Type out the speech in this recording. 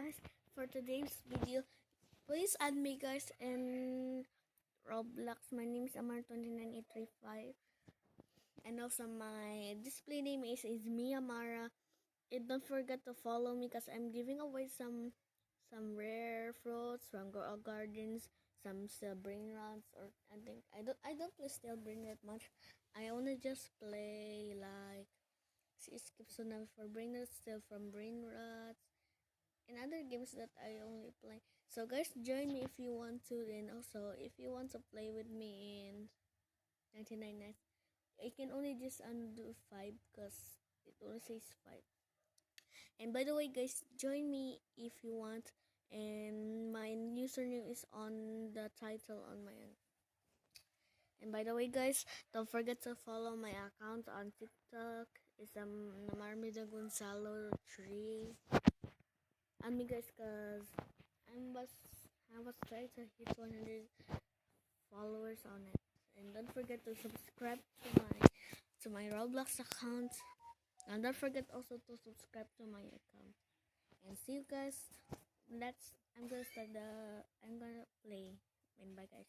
guys, for today's video, please add me guys in Roblox. My name is Amar29835, and also my display name is Miyamara. And don't forget to follow me because I'm giving away some rare fruits from Grow Gardens, some still brain rots, or I don't play still brain rot much. I only just play like skip tsunami for brain rots, still from brain rots, and other games that I only play. So guys, join me if you want to, and also if you want to play with me in 99 nights, I can only just undo 5 because it only says 5. And by the way guys, join me if you want, and my username is on the title on my end. And by the way guys, don't forget to follow my account on TikTok. It's Namarmida Gonzalo 3. And me guys, cause I was trying to hit 100 followers on it. And don't forget to subscribe to my Roblox account. And don't forget also to subscribe to my account. And see you guys. I'm gonna play. And bye guys.